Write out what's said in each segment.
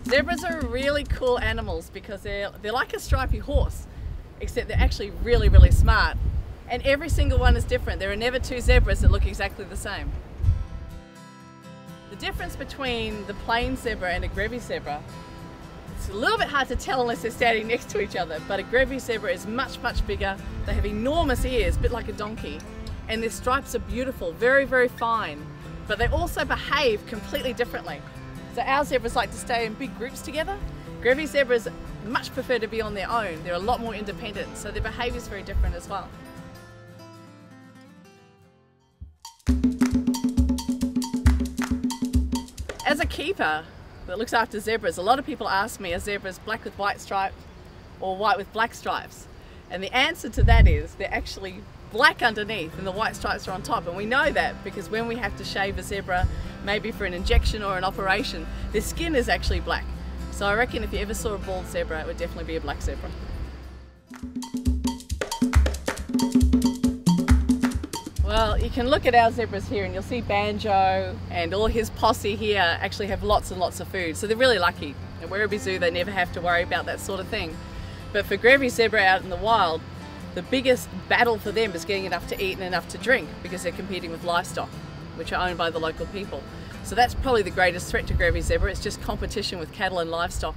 Zebras are really cool animals because they're like a stripy horse, except they're actually really, really smart. And every single one is different. There are never two zebras that look exactly the same. The difference between the plain zebra and a Grevy's zebra, it's a little bit hard to tell unless they're standing next to each other, but a Grevy's zebra is much, much bigger. They have enormous ears, a bit like a donkey, and their stripes are beautiful, very, very fine, but they also behave completely differently. So our zebras like to stay in big groups together. Grevy's zebras much prefer to be on their own. They're a lot more independent, so their behaviour is very different as well. As a keeper that looks after zebras, a lot of people ask me, are zebras black with white stripes or white with black stripes? And the answer to that is they're actually black underneath and the white stripes are on top. And we know that because when we have to shave a zebra, maybe for an injection or an operation, their skin is actually black. So I reckon if you ever saw a bald zebra, it would definitely be a black zebra. Well, you can look at our zebras here and you'll see Banjo and all his posse here actually have lots and lots of food. So they're really lucky. At Werribee Zoo they never have to worry about that sort of thing. But for Grevy's zebra out in the wild, the biggest battle for them is getting enough to eat and enough to drink because they're competing with livestock, which are owned by the local people. So that's probably the greatest threat to Grevy's zebra. It's just competition with cattle and livestock.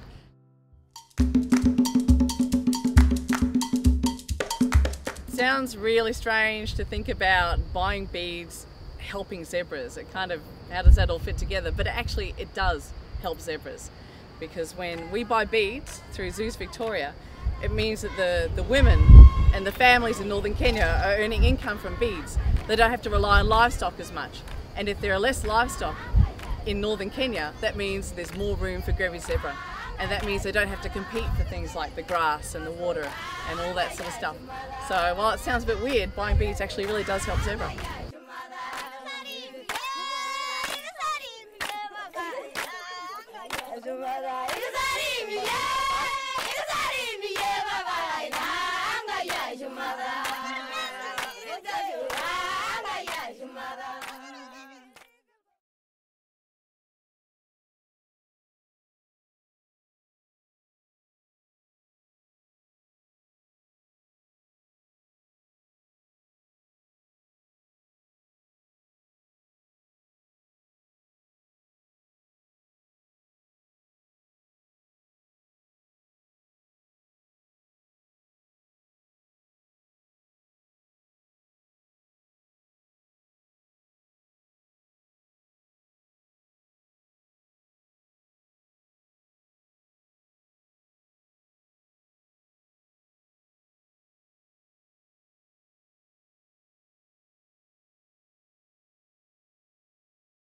Sounds really strange to think about buying beads helping zebras. It kind of, how does that all fit together? But actually it does help zebras, because when we buy beads through Zoos Victoria, it means that the women and the families in northern Kenya are earning income from beads. They don't have to rely on livestock as much. And if there are less livestock in northern Kenya, that means there's more room for Grevy's zebra. And that means they don't have to compete for things like the grass and the water and all that sort of stuff. So while it sounds a bit weird, buying beads actually really does help zebra.